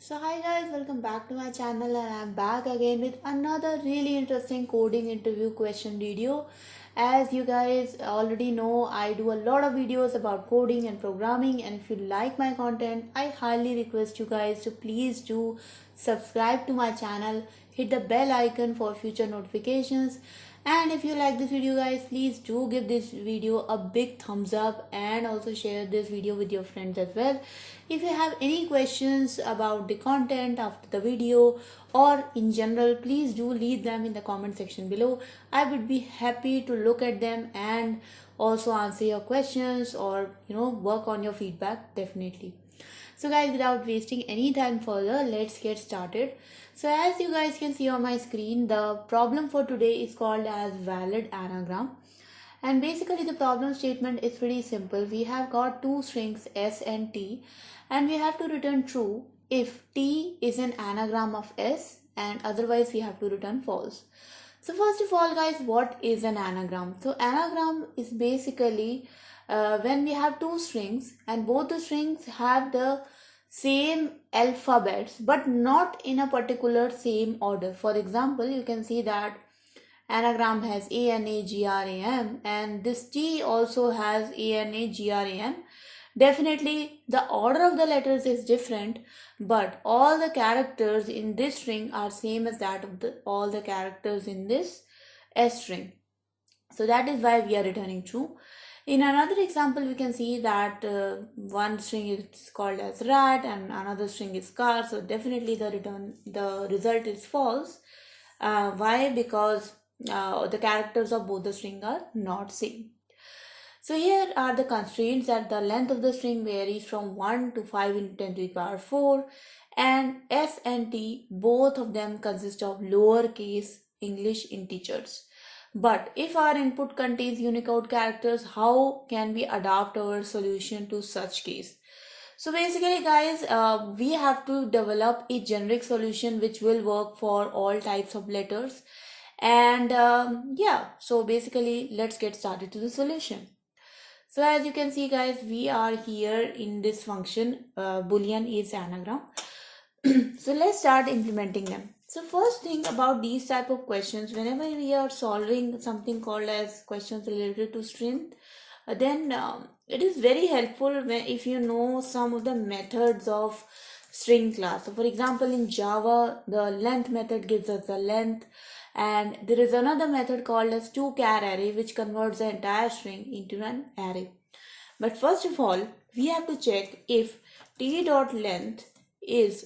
So hi guys, welcome back to my channel and I'm back again with another really interesting coding interview question video. As you guys already know, I do a lot of videos about coding and programming, and if you like my content, I highly request you guys to please do subscribe to my channel, hit the bell icon for future notifications, and if you like this video guys, please do give this video a big thumbs up and also share this video with your friends as well. If you have any questions about the content after the video or in general, please do leave them in the comment section below. I would be happy to look at them and also answer your questions or work on your feedback definitely. So guys, without wasting any time further, let's get started. So as you guys can see on my screen, the problem for today is called as valid anagram. And basically the problem statement is pretty simple. We have got two strings s and t, and we have to return true if t is an anagram of s, and otherwise we have to return false. So first of all guys, what is an anagram? So anagram is basically when we have two strings and both the strings have the same alphabets but not in a particular same order. For example, you can see that anagram has ANAGRAM and this T also has ANAGRAM. Definitely the order of the letters is different, but all the characters in this string are same as that of all the characters in this S string. So that is why we are returning true. In another example, we can see that one string is called as rat and another string is car. So definitely the result is false. Why? Because the characters of both the string are not same. So here are the constraints that the length of the string varies from 1 to 5 in 10 to the power 4, and S and T, both of them consist of lowercase English integers. But if our input contains Unicode characters, how can we adapt our solution to such case? So basically guys, we have to develop a generic solution which will work for all types of letters. And so basically let's get started to the solution. So as you can see guys, we are here in this function, boolean is anagram. So let's start implementing them. So first thing about these type of questions, whenever we are solving something called as questions related to string, then it is very helpful if you know some of the methods of string class. So for example, in Java, the length method gives us the length, and there is another method called as to-char array which converts the entire string into an array. But first of all, we have to check if t.length is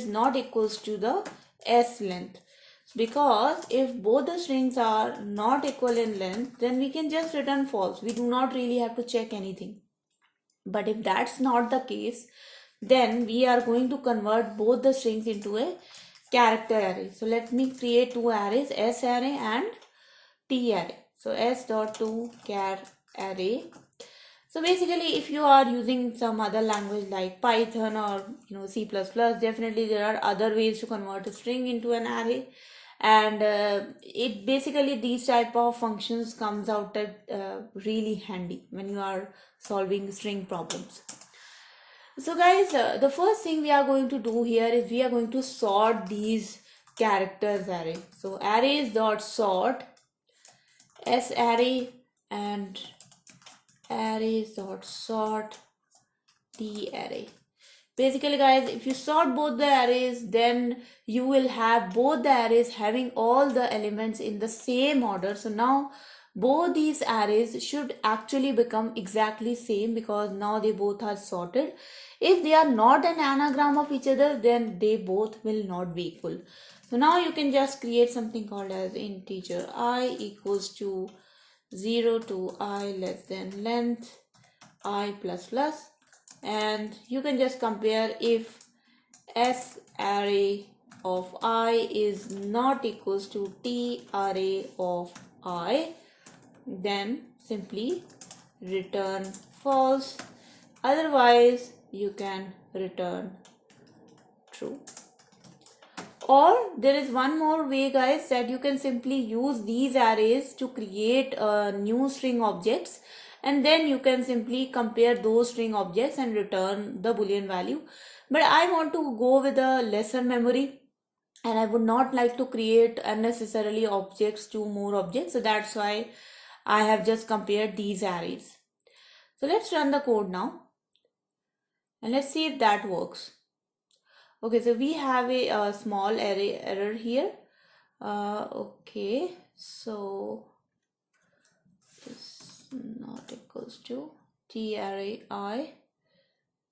not equals to the s length, because if both the strings are not equal in length, then we can just return false. We do not really have to check anything. But if that's not the case, then we are going to convert both the strings into a character array. So let me create two arrays, s array and t array. So s.to_char array. So basically, if you are using some other language like Python or C++, definitely there are other ways to convert a string into an array, and it basically these type of functions comes out really handy when you are solving string problems. So guys, the first thing we are going to do here is we are going to sort these characters array. So arrays dot sort s array and arrays dot sort t array. Basically guys, if you sort both the arrays, then you will have both the arrays having all the elements in the same order. So now both these arrays should actually become exactly same because now they both are sorted. If they are not an anagram of each other, then they both will not be equal. So now you can just create something called as integer I equals to 0 to I less than length I plus plus, and you can just compare if s array of I is not equals to t array of I, then simply return false, otherwise you can return true. Or there is one more way guys, that you can simply use these arrays to create new string objects, and then you can simply compare those string objects and return the boolean value. But I want to go with a lesser memory, and I would not like to create unnecessarily objects to more objects. So that's why I have just compared these arrays. So let's run the code now and let's see if that works. Okay, so we have a small array error here. Okay, so it's not equals to t array I.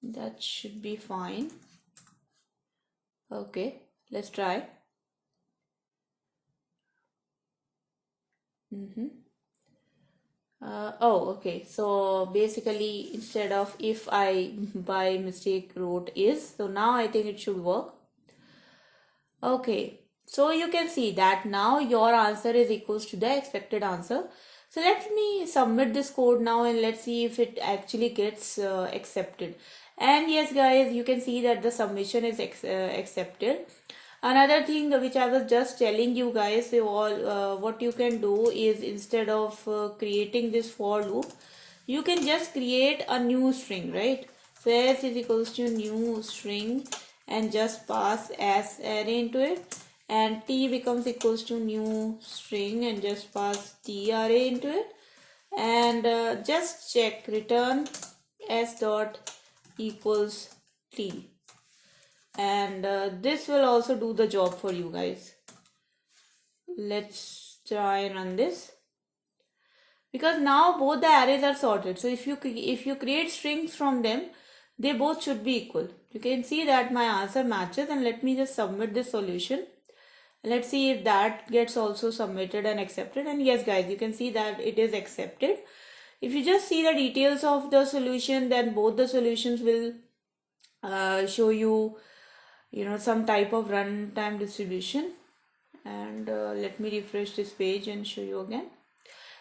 That should be fine. Okay, let's try. Oh, okay. So basically, instead of if I by mistake wrote is, so now I think it should work. Okay, so you can see that now your answer is equals to the expected answer. So let me submit this code now and let's see if it actually gets accepted. And yes, guys, you can see that the submission is accepted. Another thing which I was just telling you guys, what you can do is instead of creating this for loop, you can just create a new string, right? So s is equals to new string and just pass as array into it, and t becomes equals to new string and just pass t array into it, and just check return s dot equals t, and this will also do the job for you guys. Let's try and run this, because now both the arrays are sorted. So if you create strings from them, they both should be equal. You can see that my answer matches, and let me just submit this solution. Let's see if that gets also submitted and accepted. And yes, guys, you can see that it is accepted. If you just see the details of the solution, then both the solutions will show you some type of runtime distribution. And let me refresh this page and show you again.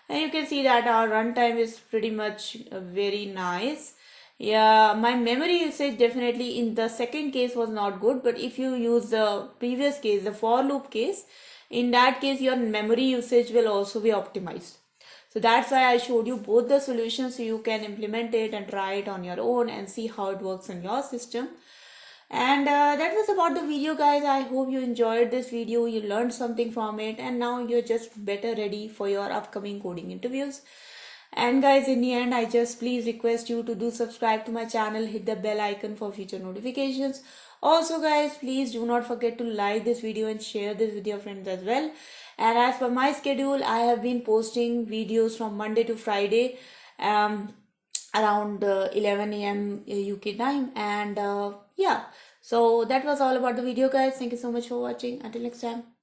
And you can see that our runtime is pretty much very nice. Yeah, my memory usage definitely in the second case was not good, but if you use the previous case, the for loop case, in that case your memory usage will also be optimized. So that's why I showed you both the solutions, so you can implement it and try it on your own and see how it works in your system. And that was about the video, guys. I hope you enjoyed this video, you learned something from it, and now you're just better ready for your upcoming coding interviews. And guys, in the end, I just please request you to do subscribe to my channel, hit the bell icon for future notifications. Also guys, please do not forget to like this video and share this with your friends as well. And as per my schedule, I have been posting videos from Monday to Friday around 11 a.m. UK time. And yeah, so that was all about the video, guys. Thank you so much for watching. Until next time.